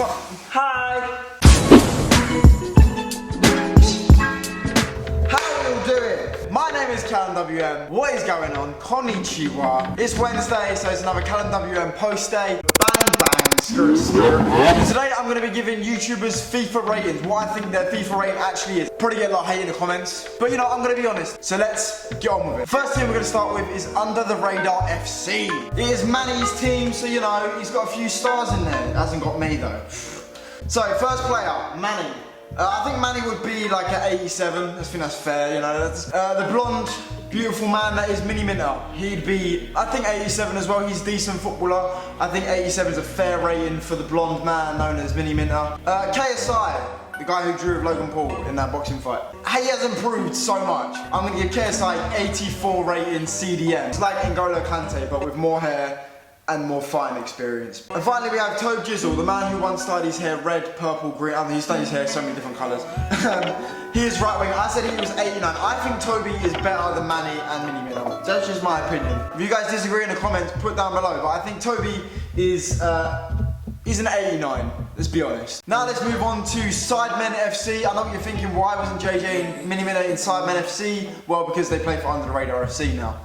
Hi! How are you doing? My name is Callum Wm. What is going on? Konnichiwa. It's Wednesday, so it's another Callum Wm post day. Bang bang, screw screw. Today I'm going to be giving YouTubers FIFA ratings, what I think their FIFA rating actually is. Probably get a lot of hate in the comments, but you know, I'm going to be honest, so let's get on with it. First team we're going to start with is Under the Radar FC. It is Manny's team, so you know, he's got a few stars in there. Hasn't got me though. So, first player, Manny. I think Manny would be like an 87. I think that's fair, you know. That's, the blonde, beautiful man that is Mini Minter. He'd be, I think 87 as well. He's a decent footballer. I think 87 is a fair rating for the blonde man known as Mini Minter. KSI, the guy who drew with Logan Paul in that boxing fight. He has improved so much. I'm going to give KSI 84 rating CDM. It's like N'Golo Kante, but with more hair and more fighting experience. And finally we have Toe Jizzle, the man who once dyed his hair red, purple, green. I mean, he's dyed his hair so many different colours. He is right wing. I said he was 89. I think Toby is better than Manny and Mini Minter. That's just my opinion. If you guys disagree in the comments, put down below. But I think Toby is he's an 89. Let's be honest. Now let's move on to SDMN FC. I know what you're thinking, why wasn't JJ and Mini Minter in SDMN FC? Well, because they play for Under the Radar FC now.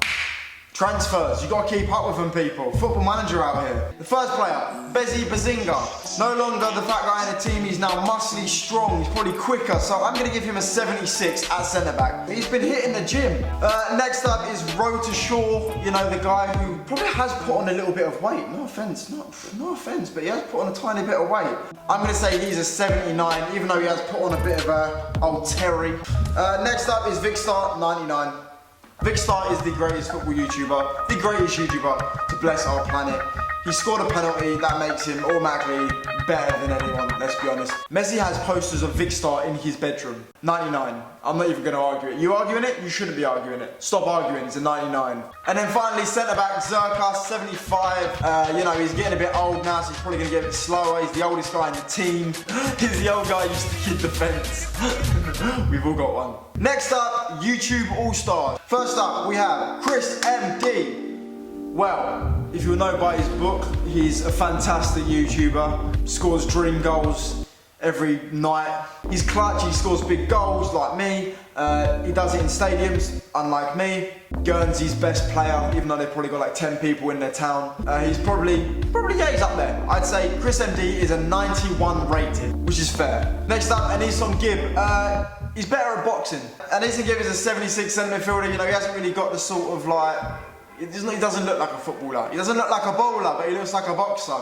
Transfers, you gotta keep up with them, people. Football manager out here. The first player, Bezi Bazinga. No longer the fat guy in the team, he's now muscly, strong, he's probably quicker, so I'm gonna give him a 76 at centre back. He's been hitting the gym. Next up is Road to Shore, you know, the guy who probably has put on a little bit of weight. No offence, no offence, but he has put on a tiny bit of weight. I'm gonna say he's a 79, even though he has put on a bit of a old Terry. Next up is Vicstar, 99. Vicstar is the greatest football YouTuber, the greatest YouTuber to bless our planet. He scored a penalty, that makes him automatically better than anyone, let's be honest. Messi has posters of Vicstar in his bedroom. 99. I'm not even going to argue it. You arguing it? You shouldn't be arguing it. Stop arguing, it's a 99. And then finally, centre-back Zerka, 75. You know, he's getting a bit old now, so he's probably going to get a bit slower. He's the oldest guy in the team. He's the old guy who used to keep the fence. We've all got one. Next up, YouTube Allstars. First up, we have Chris MD. Well, if you'll know by his book, he's a fantastic YouTuber, scores dream goals every night. He's clutch, he scores big goals like me. He does it in stadiums, unlike me. Guernsey's best player, even though they've probably got like 10 people in their town. He's probably yeah, he's up there. I'd say Chris MD is a 91 rated, which is fair. Next up, Anisom Gibb. He's better at boxing. Anisom Gibb is a 76 centre midfielder. You know, he hasn't really got the sort of like, he doesn't look like a footballer. He doesn't look like a bowler, but he looks like a boxer.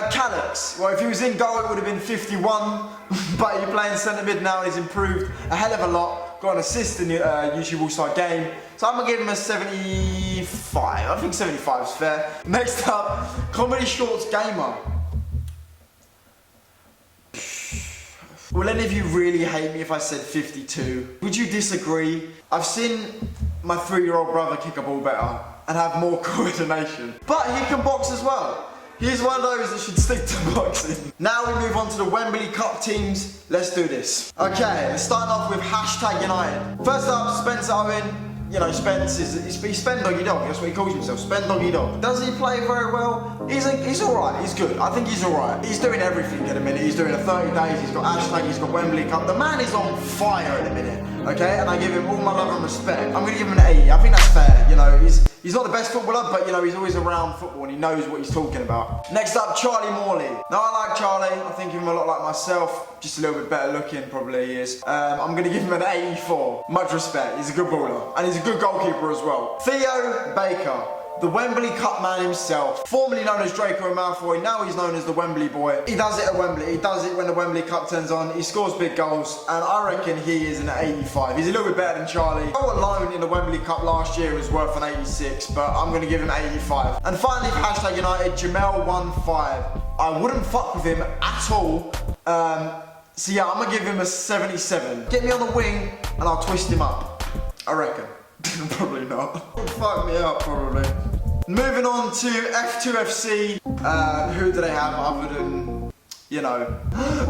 Calyx, well, if he was in goal, it would have been 51, but he's playing centre mid now and he's improved a hell of a lot. Got an assist in the YouTube All-Star game. So I'm gonna give him a 75. I think 75 is fair. Next up, Comedy Shorts Gamer. Will any of you really hate me if I said 52? Would you disagree? I've seen my 3-year-old brother kick a ball better and have more coordination. But he can box as well. He's one of those that should stick to boxing. Now we move on to the Wembley Cup teams. Let's do this. Okay, let's start off with #United. First up, Spencer Owen. You know, Spence he's Spen Doggy Dog, that's what he calls himself, Spen Doggy Dog. Does he play very well? He's alright, he's good. I think he's alright. He's doing everything in a minute. He's doing a 30 days, he's got #, he's got Wembley Cup. The man is on fire in a minute, okay? And I give him all my love and respect. I'm gonna give him an 80. I think that's fair, you know. He's not the best footballer, but you know, he's always around football and he knows what he's talking about. Next up, Charlie Morley. Now I like Charlie, I think of him a lot like myself, just a little bit better looking, probably he is. I'm gonna give him an 84. Much respect, he's a good baller. And he's a good goalkeeper as well. Theo Baker. The Wembley Cup man himself, formerly known as Draco Malfoy, now he's known as the Wembley boy. He does it at Wembley, he does it when the Wembley Cup turns on, he scores big goals, and I reckon he is an 85. He's a little bit better than Charlie. Goal alone in the Wembley Cup last year was worth an 86, but I'm going to give him 85. And finally, for #United, Jamel15. I wouldn't fuck with him at all. So yeah, I'm going to give him a 77. Get me on the wing, and I'll twist him up, I reckon. Probably not. Fuck me up, probably. Moving on to F2FC. Who do they have other than... you know.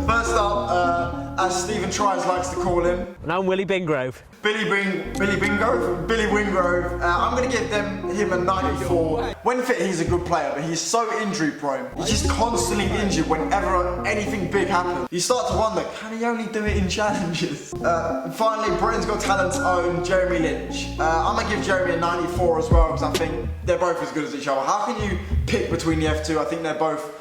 First up, as Stephen Tries likes to call him. And I'm Willie Bingrove. Billy Wingrove. I'm going to give him a 94. When fit, he's a good player, but he's so injury prone. He's just constantly injured whenever anything big happens. You start to wonder, can he only do it in challenges? Finally, Britain's Got Talent's own Jeremy Lynch. I'm going to give Jeremy a 94 as well, because I think they're both as good as each other. How can you pick between the F2? I think they're both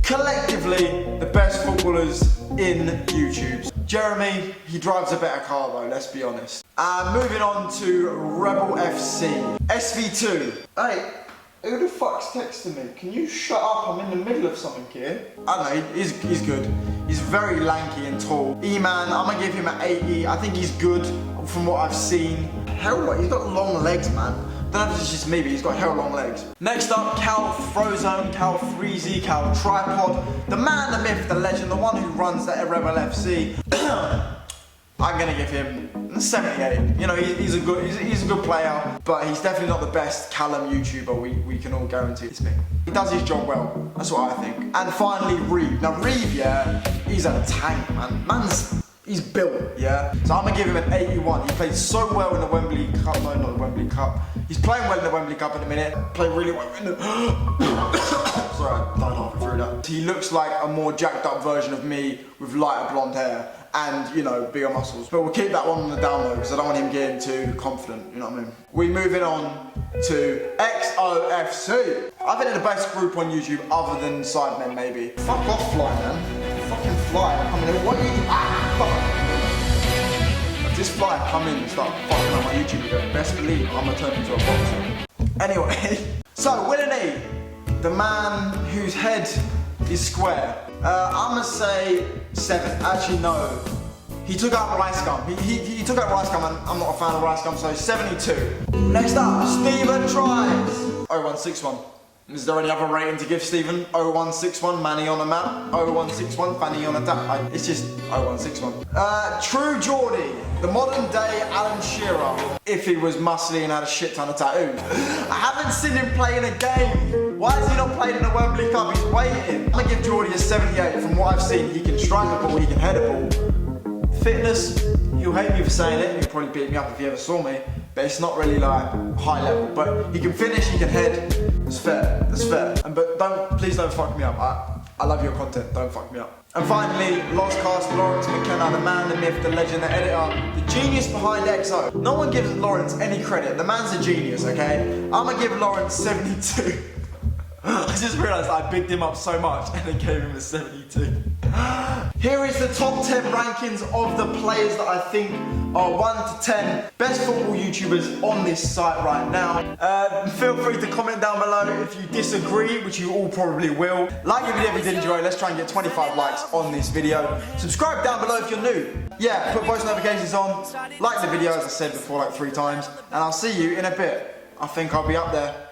collectively the best footballers in YouTube. Jeremy, he drives a better car though, let's be honest. Moving on to Rebel FC. SV2. Hey, who the fuck's texting me? Can you shut up? I'm in the middle of something here. I don't know, he's good. He's very lanky and tall. E-Man, I'm gonna give him an 80. I think he's good from what I've seen. Hell, he's got long legs, man. I don't know if it's just me, but he's got hell long legs. Next up, Cal Frozone, Cal 3Z, Cal Tripod. The man, the myth, the legend, the one who runs that Rebel FC. I'm gonna give him 78. You know, he's a good player, but he's definitely not the best Callum YouTuber. We can all guarantee it's me. He does his job well. That's what I think. And finally, Reeve. Now Reeve, yeah, he's a tank, man. He's built, yeah? So I'm gonna give him an 81. He played so well in the Wembley Cup. No, not the Wembley Cup. He's playing well in the Wembley Cup in a minute. Played really well in the... Sorry, I died halfway through that. He looks like a more jacked up version of me with lighter blonde hair and, you know, bigger muscles. But we'll keep that one on the down low because I don't want him getting too confident, you know what I mean? We're moving on to XOFC. I think they're the best group on YouTube other than Sidemen, maybe. Fuck off, Fly, man. Fucking Fly. I mean, what are you doing? If this Fly come in and start fucking on my YouTube video, best believe I'm gonna turn into a boxer. Anyway, so Will and E, the man whose head is square. I'm gonna say 7. Actually, no. He took out Rice Gum. He took out Rice Gum, and I'm not a fan of Rice Gum, so 72. Next up, Stephen Tries. 0161. Is there any other rating to give Stephen? 0161, Manny on a map. 0161, Fanny on a tap. It's just 0161. True Geordie, the modern day Alan Shearer, if he was muscly and had a shit ton of tattoos. I haven't seen him play in a game. Why is he not playing in the Wembley Cup? He's waiting. I'm gonna give Geordie a 78. From what I've seen, he can strike a ball, he can head a ball. Fitness, he'll hate me for saying it. He'll probably beat me up if he ever saw me. But it's not really like high level. But he can finish, he can head. That's fair, that's fair. But please don't fuck me up. I love your content, don't fuck me up. And finally, Lost Cast, Lawrence McKenna, the man, the myth, the legend, the editor, the genius behind XO. No one gives Lawrence any credit. The man's a genius, okay? I'm gonna give Lawrence 72. I just realised I bigged him up so much and then gave him a 72. Here is the top 10 rankings of the players that I think are 1 to 10 best football YouTubers on this site right now. Feel free to comment down below if you disagree, which you all probably will. Like the video if you did enjoy. Let's try and get 25 likes on this video. Subscribe down below if you're new. Yeah, put post notifications on. Like the video as I said before like 3 times. And I'll see you in a bit. I think I'll be up there.